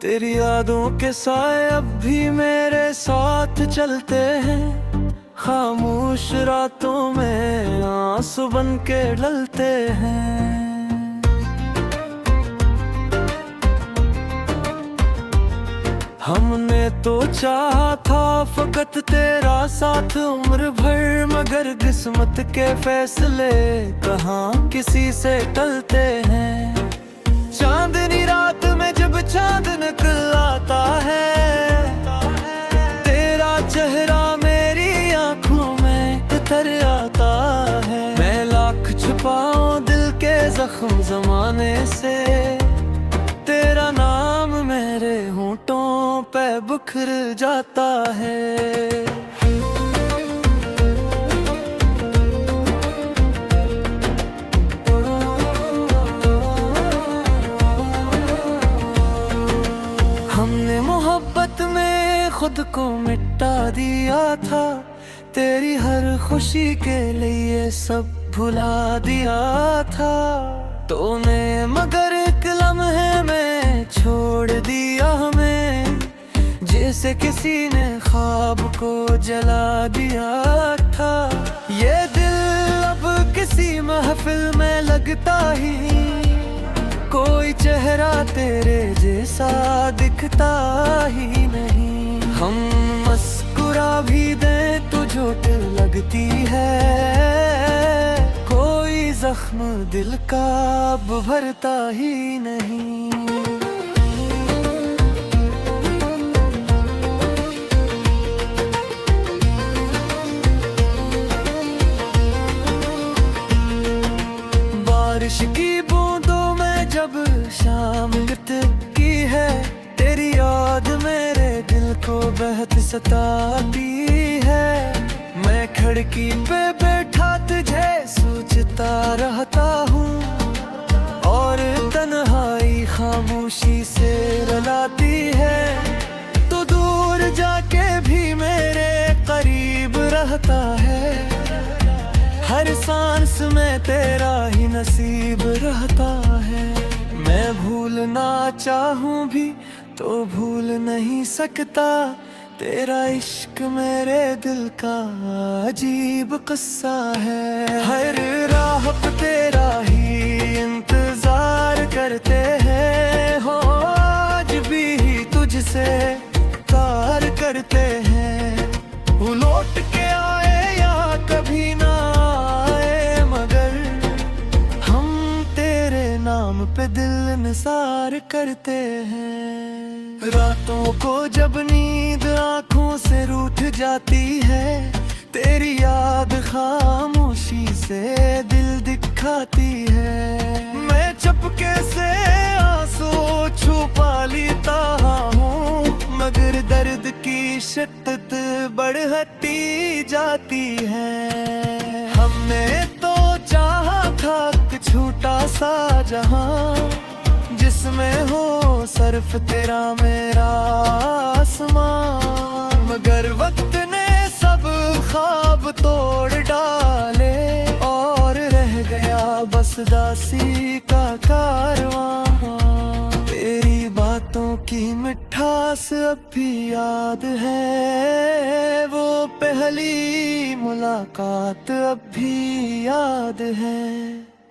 तेरी यादों के साए अब भी मेरे साथ चलते हैं। खामोश रातों में आंसू बन के ढलते हैं। हमने तो चाहा था फकत तेरा साथ उम्र भर, मगर किस्मत के फैसले कहाँ किसी से टलते हैं। चांदनी रात में जब चांद निकल आता है, तेरा चेहरा मेरी आंखों में उतर आता है। मैं लाख छुपाऊं दिल के जख्म जमाने से, तेरा नाम मेरे होंठों पे बिखर जाता है। हमने मोहब्बत में खुद को मिटा दिया था, तेरी हर खुशी के लिए सब भुला दिया था। तूने मगर एक लम्हे में छोड़ दिया हमें, जैसे किसी ने ख्वाब को जला दिया था। ये दिल अब किसी महफिल में लगता ही, कोई चेहरा तेरे जैसा दिखता ही नहीं। हम मुस्कुरा भी दें तो चोट लगती है, कोई जख्म दिल का अब भरता ही नहीं। बारिश की बूंदों में जब शाम की है, तेरी याद मेरे दिल को बहुत सताती है। मैं खिड़की पे बैठा तुझे सोचता रहता हूँ, और तन्हाई खामोशी से रुलाती है। तो दूर जाके भी मेरे करीब रहता है, हर सांस में तेरा ही नसीब रहता है। मैं भूलना चाहूँ भी तो भूल नहीं सकता, तेरा इश्क मेरे दिल का अजीब किस्सा है। हर राह पे तेरा ही इंतजार करते हैं, हो आज भी तुझसे प्यार करते हैं। वो लौट के आए या कभी ना आए, मगर हम तेरे नाम पे दिल निसार करते हैं। रातों को जब नींद आंखों से रूठ जाती है, तेरी याद खामोशी से दिल दिखाती है। मैं चुपके से आंसू छुपा लेता हूँ, मगर दर्द की शिद्दत बढ़ती जाती है। हमने तो चाहा था एक छोटा सा जहां, जिसमें हो सिर्फ तेरा मेरा आसमां, मगर वक्त ने सब ख्वाब तोड़ डाले, और रह गया बस दासी का कारवां। तेरी बातों की मिठास अब भी याद है, वो पहली मुलाकात अब भी याद है।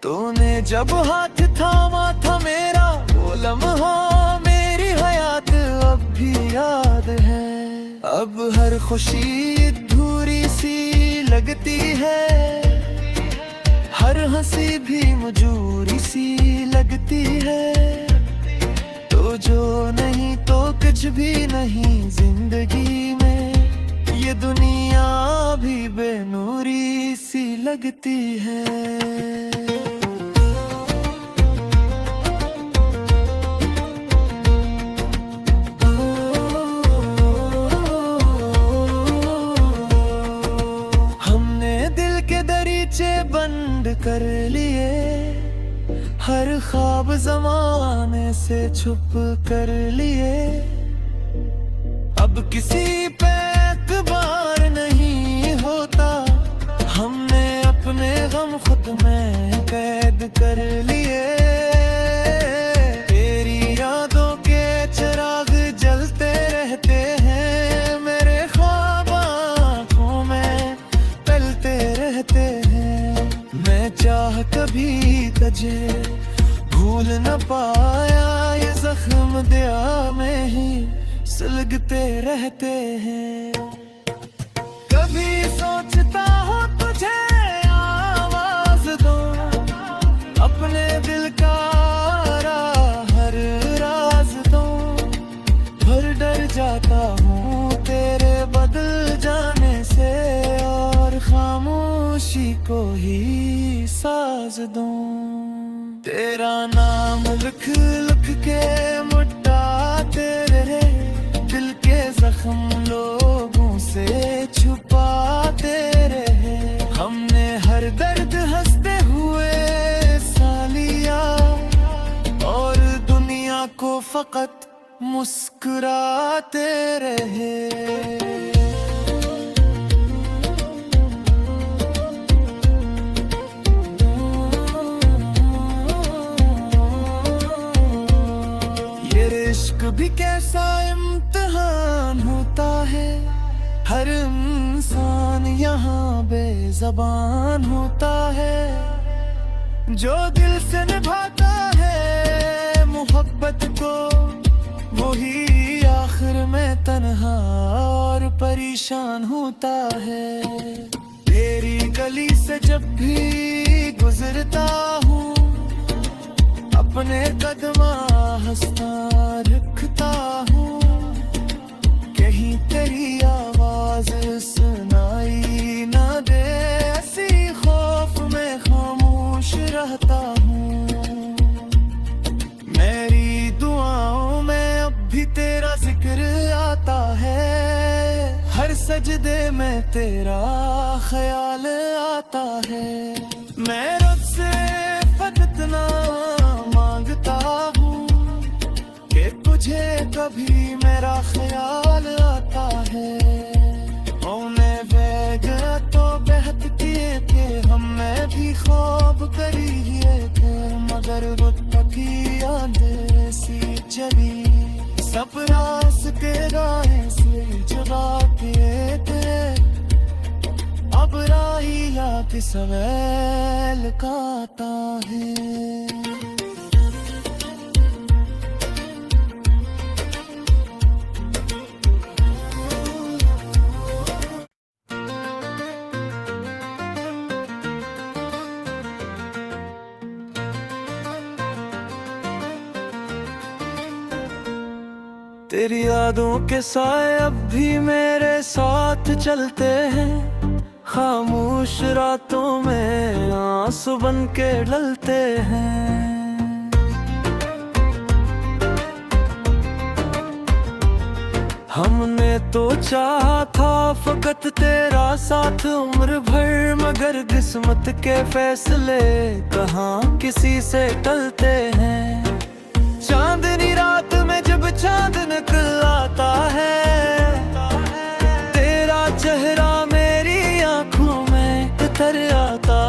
तूने जब हाथ थामा था मेरा, वो लम्हा मेरी हयात अब भी याद है। अब हर खुशी अधूरी सी लगती है, हर हंसी भी मजूरी सी लगती है। तो जो नहीं तो कुछ भी नहीं जिंदगी में, ये दुनिया भी बेनूरी सी लगती है। बंद कर लिए, हर ख्वाब ज़माने से छुप कर लिए। अब किसी पे एतबार नहीं होता, हमने अपने गम खुद में कैद कर लिए। तेरी यादों के चिराग लगते रहते हैं। कभी सोचता हूँ तुझे आवाज दो, अपने दिल का हर राज दो, पर डर जाता हूँ तेरे बदल जाने से, और खामोशी को ही साज दूं। तेरा नाम लिख लिख के मिटाते रहे, दिल के जख्म लोगों से छुपाते रहे। हमने हर दर्द हंसते हुए सा लिया, और दुनिया को फकत मुस्कुराते रहे। इश्क भी कैसा इम्तिहान होता है, हर इंसान यहाँ बेज़बान होता है। जो दिल से निभाता है मोहब्बत को, वही आखिर में तन्हा और परेशान होता है। तेरी गली से जब भी गुजरता हूँ, अपने कदमा हंसता रखता हूँ। कहीं तेरी आवाज सुनाई ना दे, ऐसी खौफ में खामोश रहता हूँ। मेरी दुआओं में अब भी तेरा जिक्र आता है, हर सजदे में तेरा ख्याल आता है। मैं रब से फकत ना मांगता हूँ कि तुझे कभी मेरा ख्याल आता है। हमने वेगा तो बेहद किए थे, हमें भी ख्वाब करिए थे, मगर वो तकी यादें सी चली, सब रास के राहें से जगा किए थे। अब राही याद सवेल काता है। तेरी यादों के साए अब भी मेरे साथ चलते हैं, खामोश रातों में आंसू बन के ढलते हैं। हमने तो चाहा था फकत तेरा साथ उम्र भर, मगर किस्मत के फैसले कहाँ किसी से टलते हैं। चांदनी रात में जब चांद निकल आता है, तेरा चेहरा मेरी आंखों में उतर आता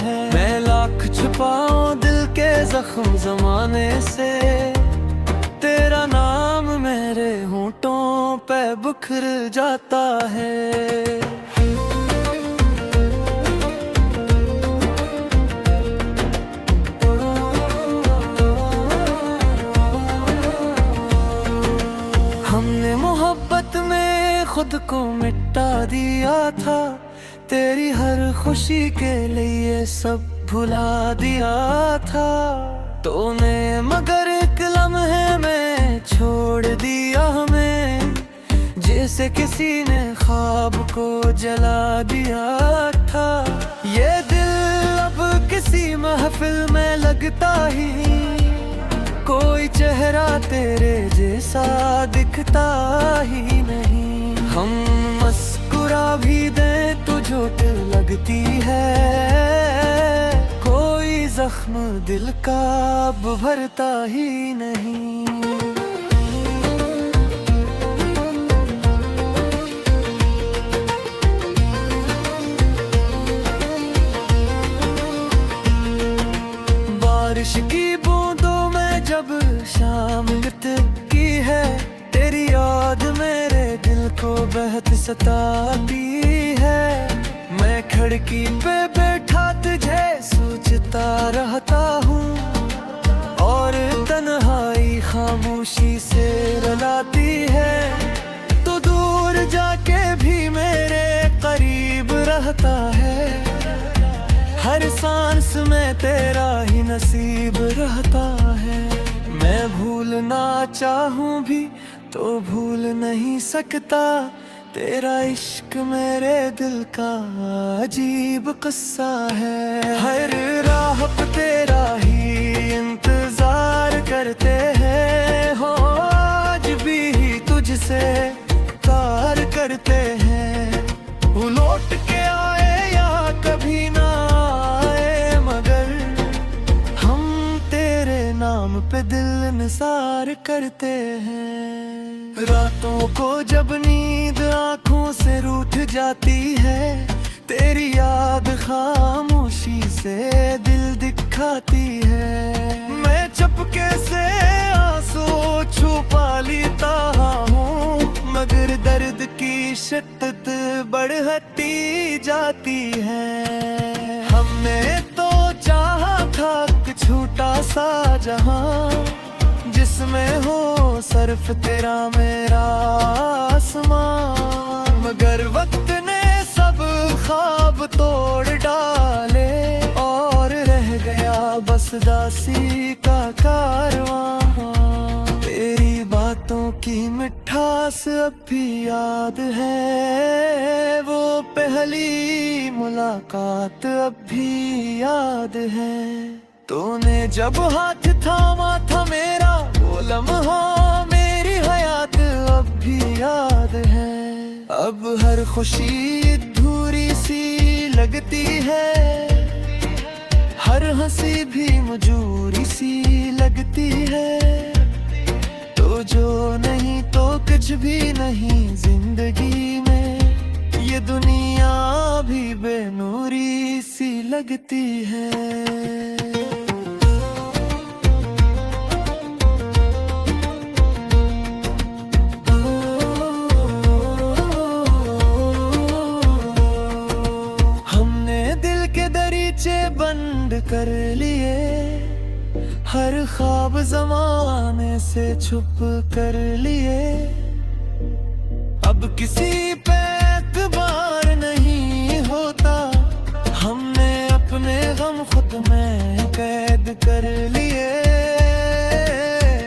है। मैं लाख छुपाऊं दिल के जख्म जमाने से, तेरा नाम मेरे होंठों पे बिखर जाता है। हमने मोहब्बत में खुद को मिटा दिया था, तेरी हर खुशी के लिए सब भुला दिया था। तूने मगर एक लम्हे में छोड़ दिया हमें, जैसे किसी ने ख्वाब को जला दिया था। ये दिल अब किसी महफिल में लगता ही, कोई चेहरा तेरे जैसा दिखता ही नहीं। हम मुस्कुरा भी दें तो चोट लगती है, कोई जख्म दिल का अब भरता ही नहीं। बारिश की बूंदों में जब शामिल की है, तेरी याद मेरे दिल को बहुत सताती है। मैं खिड़की पे बैठा तुझे सोचता रहता हूँ, और तन्हाई खामोशी से रुलाती है। जिसमें तेरा ही नसीब रहता है। मैं भूलना चाहूं भी तो भूल नहीं सकता, तेरा इश्क मेरे दिल का अजीब किस्सा है। हर राह पे तेरा ही इंतजार करते हैं, हो आज भी तुझसे प्यार करते हैं। वो लौट के आए या कभी ना आए, मगर हम तेरे नाम पे दिल निसार करते हैं। रातों को जब नींद आंखों से रूठ जाती है, तेरी याद खामोशी से दिल दिखाती है। मैं चुपके से आंसू छुपा लेता हूँ, मगर दर्द की शिद्दत बढ़ती जाती है। हमने तो चाहा था कि छोटा सा जहां, जिसमें हो सिर्फ तेरा मेरा आसमां, मगर वक्त ने सब ख्वाब तोड़ डाले और रह गया बस दासी का कारवां। तेरी बातों की मिठास अब भी याद है, वो पहली मुलाकात अब भी याद है। तूने जब हाथ थामा था मेरा, वो लम्हा मेरी हयात अब भी याद है। अब हर खुशी अधूरी सी लगती है, हर हंसी भी मजूरी सी लगती है। तो जो नहीं तो कुछ भी नहीं जिंदगी में, ये दुनिया भी बेनूरी सी लगती है। बंद कर लिए, हर ख्वाब ज़माने से छुप कर लिए। अब किसी पे एतबार नहीं होता, हमने अपने गम खुद में कैद कर लिए।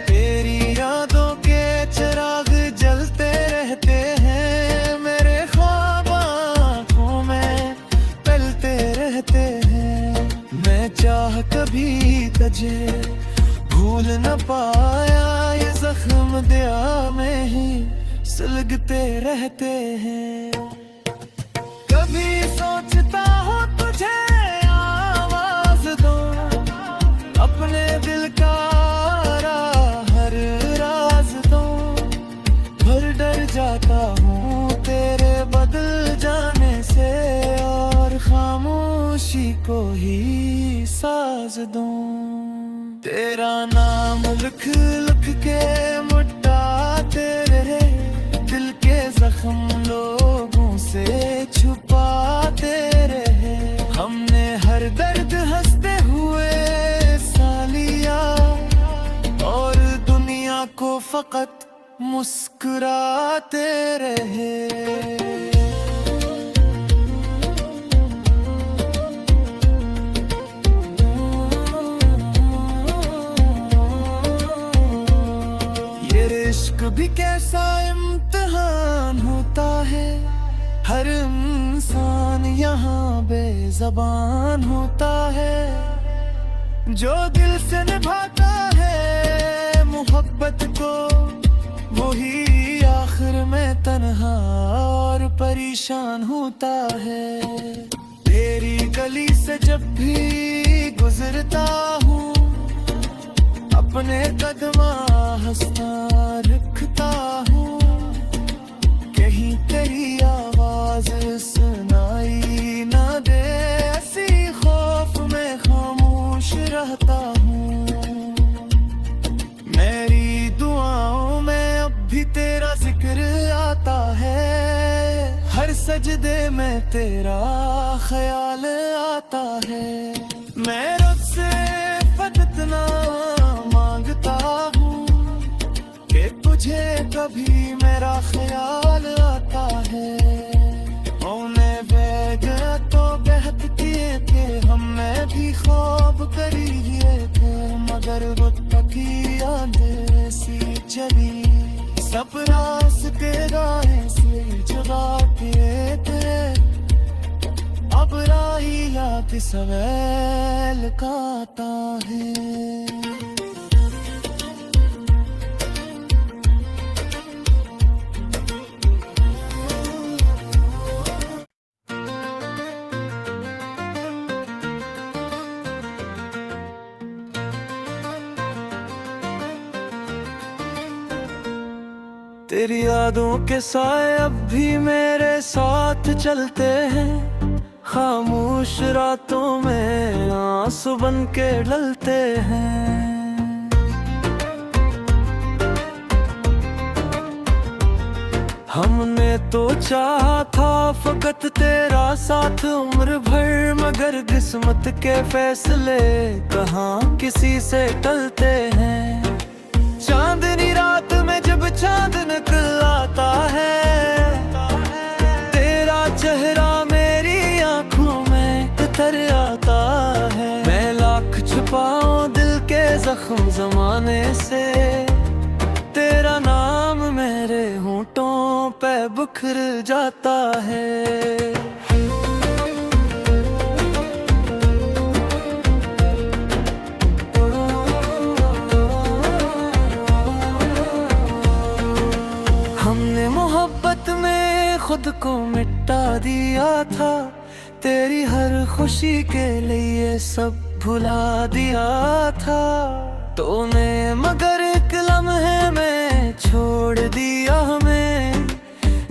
तेरी यादों के चिराग जलते रहते हैं, मेरे ख्वाब आँखों में पलते रहते हैं। मैं चाह कभी तुझे भूल न पाया, ये जख्म दिया में ही सुलगते रहते हैं। कभी सोचता हूँ तुझे आवाज दो, अपने दिल का हर राज दो, पर डर जाता हूँ तेरे बदल जाने से, और खामोशी को ही साज दूं। तेरा नाम लिख लिख के मिटाते रहे, दिल के जख्म लोगों से छुपाते रहे। हमने हर दर्द हंसते हुए सा लिया, और दुनिया को फकत मुस्कुराते रहे। इश्क भी कैसा इम्तिहान होता है, हर इंसान यहाँ बेज़बान होता है। जो दिल से निभाता है मोहब्बत को, वही आखिर में तन्हा और परेशान होता है। तेरी गली से जब भी गुजरता हूँ, अपने कदमा हंसता रखता हूँ। कहीं तेरी आवाज सुनाई ना दे, ऐसी खौफ में खामोश रहता हूँ। मेरी दुआओं में अब भी तेरा जिक्र आता है, हर सजदे में तेरा ख्याल आता है। मैं रब से फकत ना मांगता हूँ कि तुझे कभी मेरा ख्याल आता है। होने बेग तो बेहद किए थे हम, मैं भी खो मगर वो तकिया सी चली सब रास के राहें से जगा के थे अब राही याद सवेल काता है। तेरी यादों के साए अब भी मेरे साथ चलते हैं खामोश रातों में आंसू बन के ढलते हैं। हमने तो चाहा था फकत तेरा साथ उम्र भर मगर किस्मत के फैसले कहाँ किसी से टलते हैं। चांदनी रात में जब चांद निकल आता है तेरा चेहरा मेरी आंखों में उतर आता है। मैं लाख छुपाऊं दिल के जख्म जमाने से तेरा नाम मेरे होंठों पे बिखर जाता है। मोहब्बत में खुद को मिटा दिया था तेरी हर खुशी के लिए सब भुला दिया था तूने मगर एक लम्हे में छोड़ दिया हमें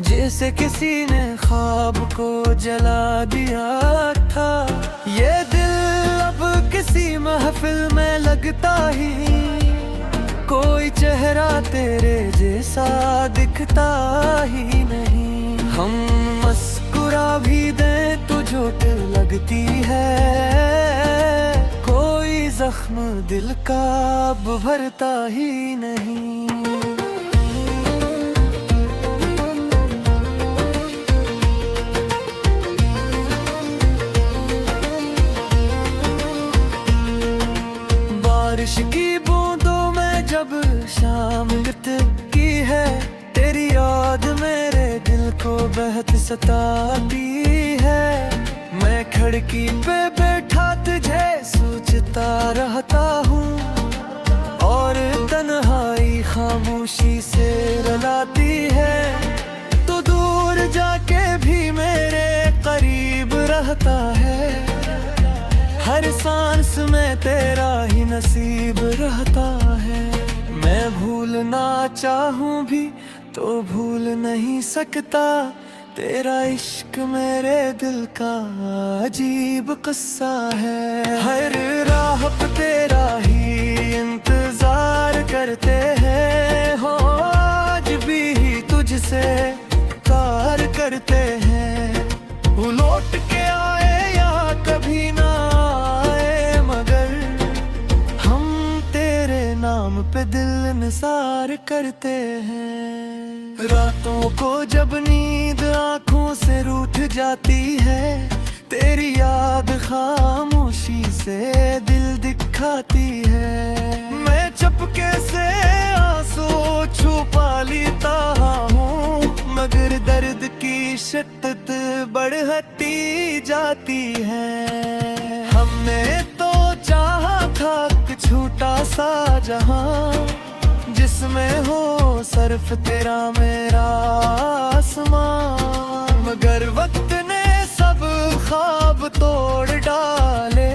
जैसे किसी ने ख्वाब को जला दिया था। ये दिल अब किसी महफिल में लगता ही कोई चेहरा तेरे जैसा दिखता ही नहीं। हम मुस्कुरा भी दें तो चोट लगती है कोई जख्म दिल का अब भरता ही नहीं। बारिश की बूंदों में जब शाम की है तेरी याद मेरे दिल को बहुत सताती है। मैं खिड़की पे बैठा तुझे सोचता रहता हूँ और तन्हाई खामोशी से रुलाती है तो दूर जाके भी मेरे करीब रहता है। हर सांस में तेरा ही नसीब रहता है। मैं भूलना चाहूँ भी तो भूल नहीं सकता तेरा इश्क मेरे दिल का अजीब किस्सा है। हर राह पे तेरा ही इंतजार करते हैं हो आज भी तुझसे प्यार करते हैं। वो लौट के आए या कभी ना आए मगर हम तेरे नाम पे दिल निसार करते हैं। रातों को जब नींद आंखों से रूठ जाती है तेरी याद खामोशी से दिल दिखाती है। मैं चुपके से आंसू छुपा लेता हूँ मगर दर्द की शिद्दत बढ़ती जाती है। हमने तो चाहा था कि छोटा सा जहां जिसमें हो सिर्फ तेरा मेरा आसमां मगर वक्त ने सब ख्वाब तोड़ डाले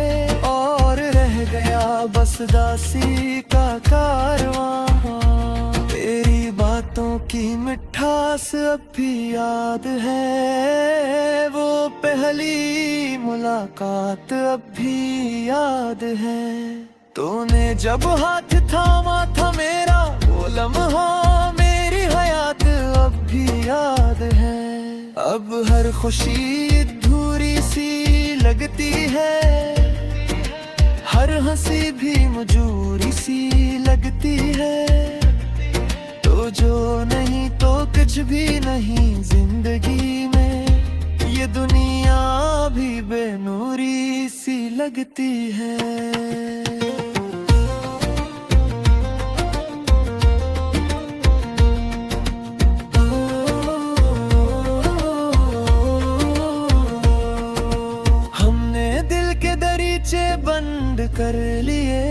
और रह गया बस दासी का कारवां। तेरी बातों की मिठास अब भी याद है वो पहली मुलाकात अब भी याद है। तूने जब हाथ थामा था मेरा वो लम्हा मेरी हयात अब भी याद है। अब हर खुशी अधूरी सी लगती है हर हंसी भी मजूरी सी लगती है। तो जो नहीं तो कुछ भी नहीं जिंदगी में ये दुनिया भी बेनूरी सी लगती है। कर लिए,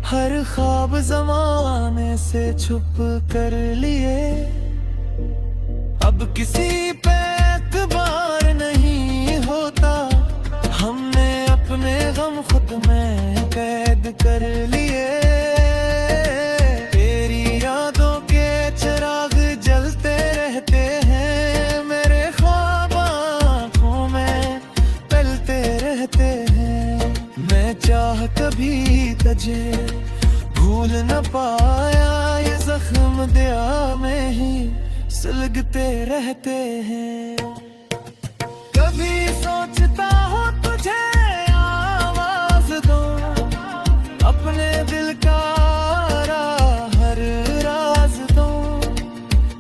हर ख्वाब ज़माने से छुप कर लिए। अब किसी पे एतबार नहीं होता, हमने अपने गम खुद में कैद कर लिए। तेरी यादों के चिराग जलते रहते हैं, मेरे ख्वाब आँखों में तलते रहते हैं। मैं चाह कभी तुझे भूल न पाया, ये जख्म दिया में ही सुलगते रहते हैं। कभी सोचता हूँ तुझे आवाज दो, अपने दिल का हर राज दो,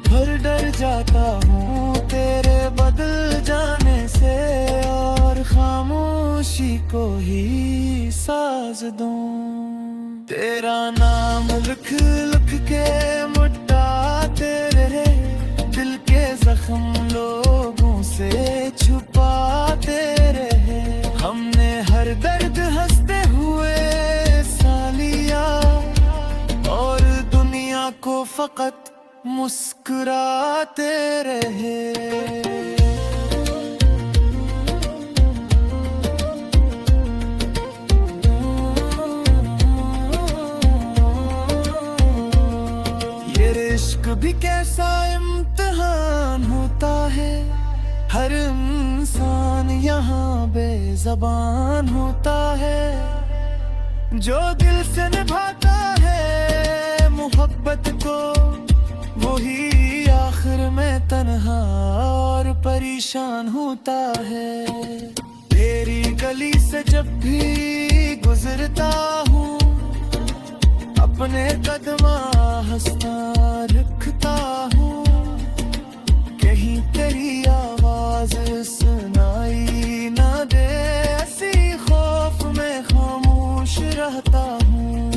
पर डर जाता हूँ तेरे बदल जाने से, और खामोशी को ही साज दूं। तेरा नाम लिख लिख के मिटाते रहे, दिल के जख्म लोगों से छुपाते रहे। हमने हर दर्द हंसते हुए सा लिया, और दुनिया को फकत मुस्कुराते रहे। इश्क भी कैसा इम्तिहान होता है, हर इंसान यहाँ बेज़बान होता है। जो दिल से निभाता है मोहब्बत को, वही आखिर में तन्हा और परेशान होता है। तेरी गली से जब भी गुजरता हूँ, अपने कदमा हंसता रखता हूँ। कहीं तेरी आवाज सुनाई ना दे, ऐसी खौफ में खामोश रहता हूँ।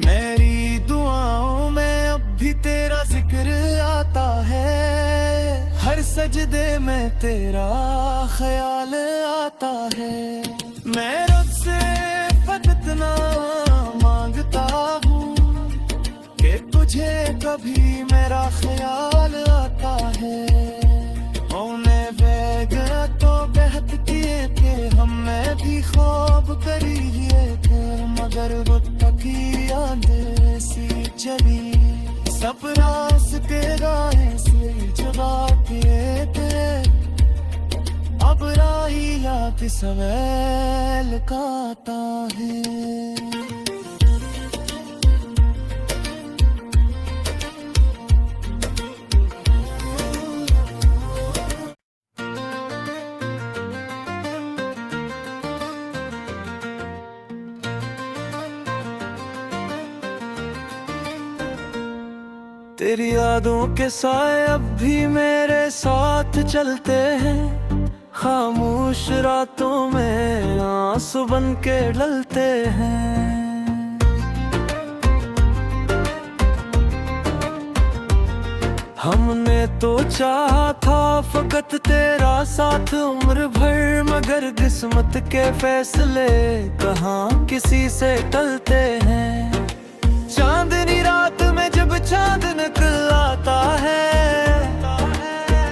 मेरी दुआओं में अब भी तेरा जिक्र आता है, हर सजदे में तेरा ख्याल आता है। मैं रब से फकत ना मांगता हूँ कि तुझे कभी मेरा ख्याल आता है। होने बेगा तो बेहद किए थे, हमने भी ख्वाब करिए थे, मगर वो तकिया सी चली, सब रास्ते राहें से जगा किए थे। अब राही याद सवेल काता है। तेरी यादों के साए अब भी मेरे साथ चलते हैं, खामोश रातों में आंसू बन के ढलते हैं। हमने तो चाहा था फकत तेरा साथ उम्र भर, मगर किस्मत के फैसले कहाँ किसी से टलते हैं। चांदनी रात में जब चांद निकल आता है,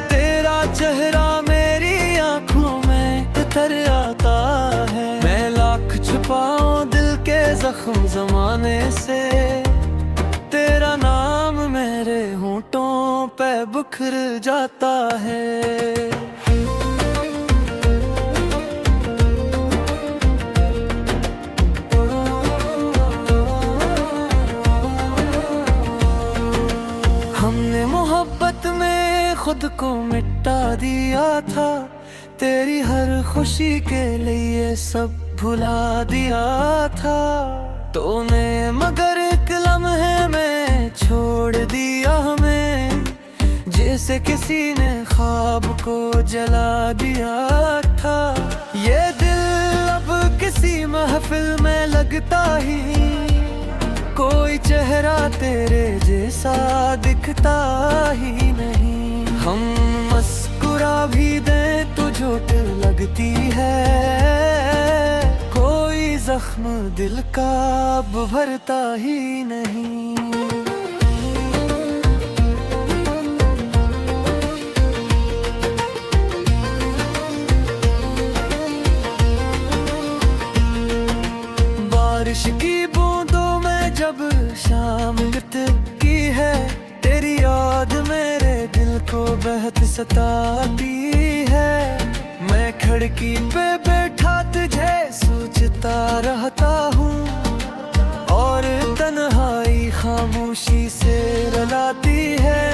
तेरा चेहरा मेरी आंखों में उतर आता है। मैं लाख छुपाऊं दिल के जख्म जमाने से, तेरा नाम मेरे होंठों पे बिखर जाता है। हमने मोहब्बत में खुद को मिटा दिया था, तेरी हर खुशी के लिए सब भुला दिया था। तूने मगर एक लम्हे में छोड़ दिया हमें, जैसे किसी ने ख्वाब को जला दिया था। ये दिल अब किसी महफिल में लगता ही, कोई चेहरा तेरे जैसा दिखता ही नहीं। हम मुस्कुरा भी दें तो झूठ लगती है, जख्म दिल का अब भरता ही नहीं। बारिश की बूंदों में जब शामिल की है, तेरी याद मेरे दिल को बहुत सताती है। मैं खिड़की पे बैठा तुझे सोचता रहता हूँ, और तन्हाई खामोशी से रुलाती है।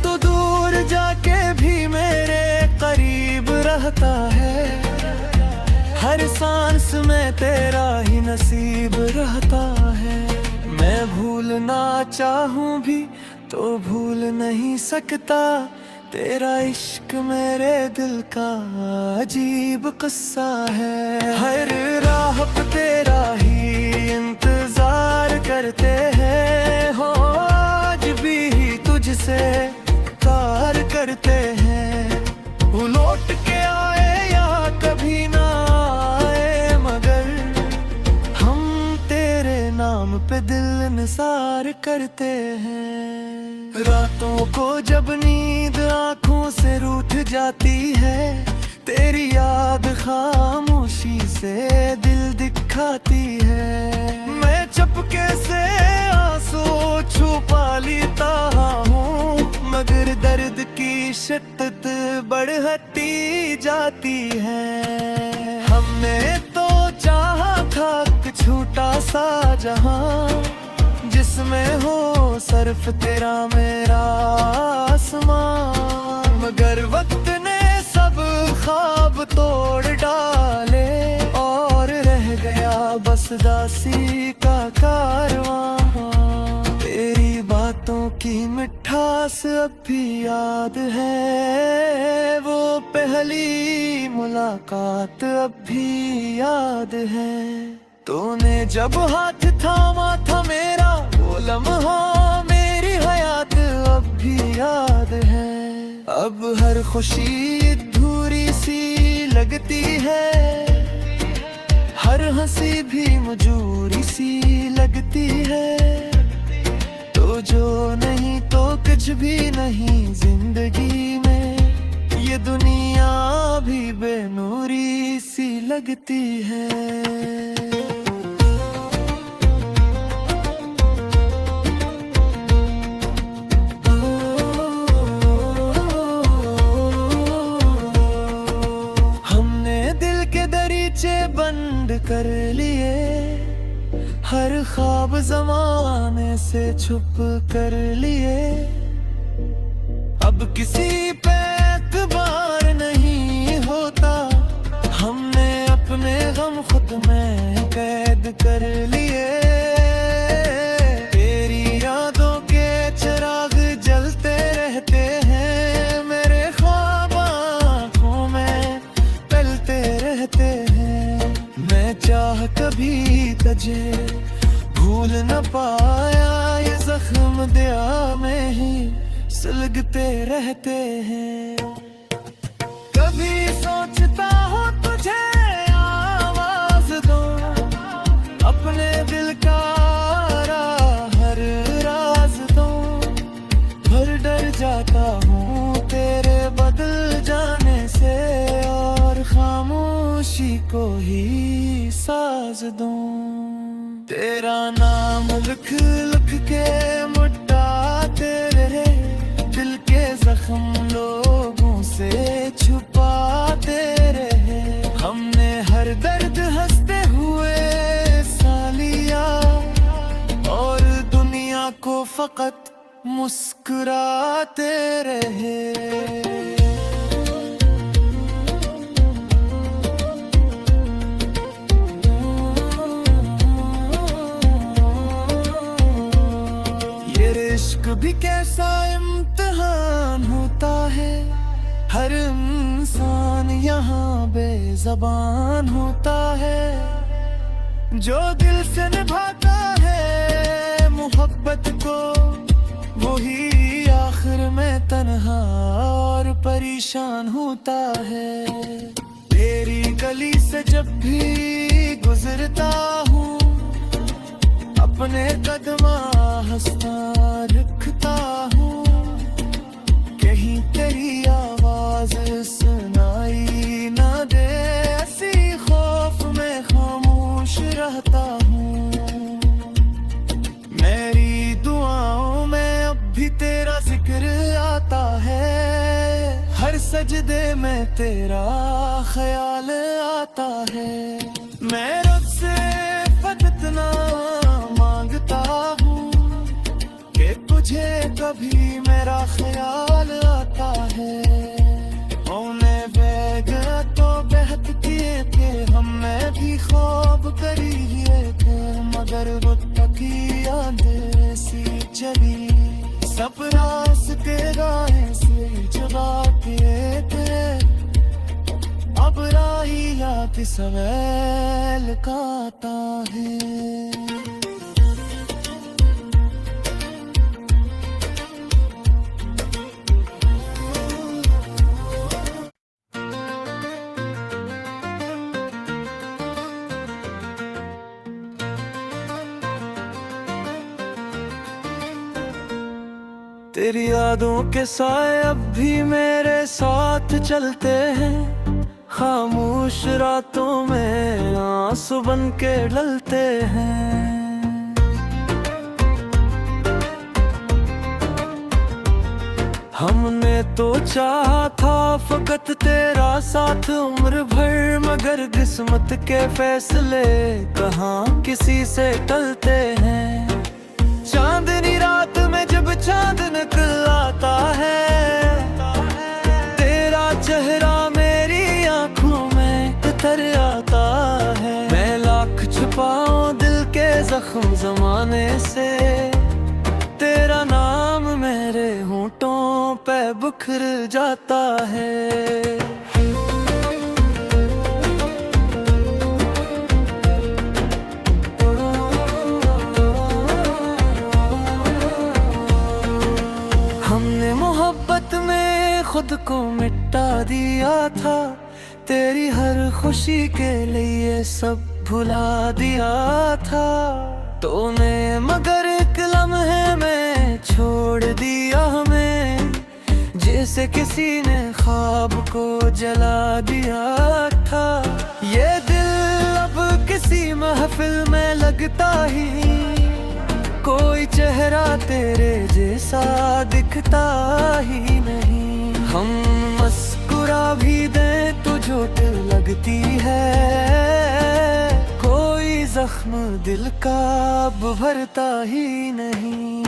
तो दूर जाके भी मेरे करीब रहता है, हर सांस में तेरा ही नसीब रहता है। मैं भूलना चाहूँ भी तो भूल नहीं सकता, तेरा इश्क मेरे दिल का अजीब किस्सा है। हर राह पे तेरा ही इंतजार करते हैं, हो आज भी तुझसे प्यार करते हैं। वो लौट के आए या कभी ना आए, मगर हम तेरे नाम पे दिल निसार करते हैं। रातों को जब नींद आँखों से रूठ जाती है, तेरी याद खामोशी से दिल दिखाती है। मैं चुपके से आंसू छुपा लेता हूँ, मगर दर्द की शिद्दत बढ़ती जाती है। हमने तो चाहा था एक छोटा सा जहां, जिसमें हो सिर्फ तेरा मेरा आसमां, मगर वक्त ने सब ख्वाब तोड़ डाले, और रह गया बस दासी का कारवां। तेरी बातों की मिठास अब भी याद है, वो पहली मुलाकात अब भी याद है। तूने जब हाथ थामा था मेरा, वो लम्हा मेरी हयात अब भी याद है। अब हर खुशी अधूरी सी लगती है, हर हंसी भी मजूरी सी लगती है। तो जो नहीं तो कुछ भी नहीं जिंदगी में, ये दुनिया भी बेनूरी सी लगती है। बंद कर लिए, हर ख्वाब ज़माने से छुप कर लिए। अब किसी पे एतबार नहीं होता, हमने अपने गम खुद में कैद कर लिए। तेरी यादों के चिराग जलते रहते हैं, मेरे ख्वाब आँखों में तलते रहते हैं। मैं चाह कभी तुझे भूल न पाया, ये जख्म दिया में ही सुलगते रहते हैं। कभी सोचता हूँ तुझे आवाज दो, अपने दिल का हर राज दो, पर डर जाता हूँ तेरे बदल जाने से, और खामोशी को ही साज दूं। तेरा नाम लिख लिख के मिटाते रहे, दिल के जख्म लोगों से छुपाते रहे। हमने हर दर्द हंसते हुए सा लिया, और दुनिया को फकत मुस्कुराते रहे। इश्क भी कैसा इम्तिहान होता है, हर इंसान यहाँ बेज़बान होता है। जो दिल से निभाता है मोहब्बत को, वही आखिर में तन्हा और परेशान होता है। तेरी गली से जब भी गुजरता हूँ, अपने कदमा हंसता रखता हूँ। कहीं तेरी आवाज सुनाई ना दे, ऐसी खौफ में खामोश रहता हूँ। मेरी दुआओं में अब भी तेरा जिक्र आता है, हर सजदे में तेरा ख्याल आता है। मैं रब से इतना मांगता हूँ कि तुझे कभी मेरा ख्याल आता है। होने बेगा तो बेहद किए थे हमने भी ख्वाब करिए थे, मगर वो तकिया सी चली सब रास्ते गाए से जगा किए थे। अब राही याद सवेल का आता है। तेरी यादों के साए अब भी मेरे साथ चलते हैं, खामोश रातों में आंसू बन के ढलते हैं। हमने तो चाहा था फकत तेरा साथ उम्र भर, मगर किस्मत के फैसले कहाँ किसी से टलते हैं। चांदनी रात में जब चांद निकल आता है, तेरा चेहरा मेरी आंखों में उतर आता है। मैं लाख छुपाऊं दिल के जख्म जमाने से, तेरा नाम मेरे होंठों पे बिखर जाता है। हमने मोहब्बत में खुद को मिटा दिया था, तेरी हर खुशी के लिए सब भुला दिया था। तूने मगर एक लम्हे में छोड़ दिया हमें, जैसे किसी ने ख्वाब को जला दिया था। ये दिल अब किसी महफिल में लगता ही, कोई चेहरा तेरे जैसा दिखता ही नहीं। हम मुस्कुरा भी दें तो चोट लगती है, कोई जख्म दिल का अब भरता ही नहीं।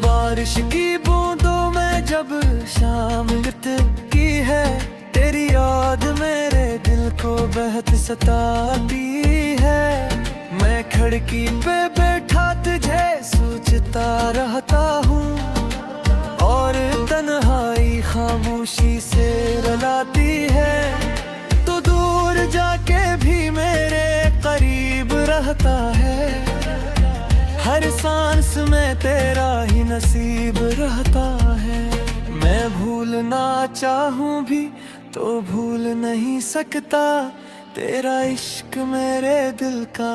बारिश की बूंदों में जब शाम की है, तेरी याद मेरे दिल को बहुत सताती है। मैं खिड़की पे बैठा तुझे सोचता रहता हूँ, और तन्हाई खामोशी से रुलाती है। तो दूर जाके भी मेरे करीब रहता है, हर सांस में तेरा ही नसीब रहता है। मैं भूलना चाहूँ भी तो भूल नहीं सकता, तेरा इश्क मेरे दिल का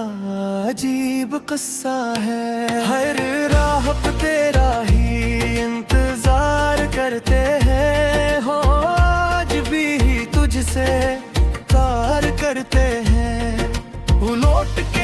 अजीब किस्सा है। हर राह पे तेरा ही इंतजार करते हैं, हो आज भी तुझसे प्यार करते हैं। वो लौट के